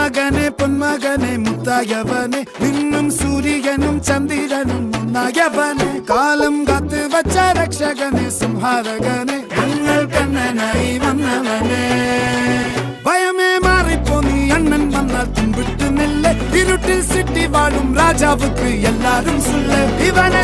മകനെ പൊന്മകനെ മുത്തായവനെ നിന്നും സൂര്യനും ചന്ദ്രനും ഒന്നായവനെ കാലം കാത്ത് വച്ച രക്ഷകനെ സംഹാരകനെ ഞങ്ങൾ കണ്ണനായി വന്നവനെ ഭയമേ മാറിപ്പോ നീ അണ്ണൻ വന്നാൽ തുമ്പിട്ട് നില്ല ഇരുട്ടിൽ സിറ്റി വാഴും രാജാവുക്ക് എല്ലാരും സുല്ല ഇവനെ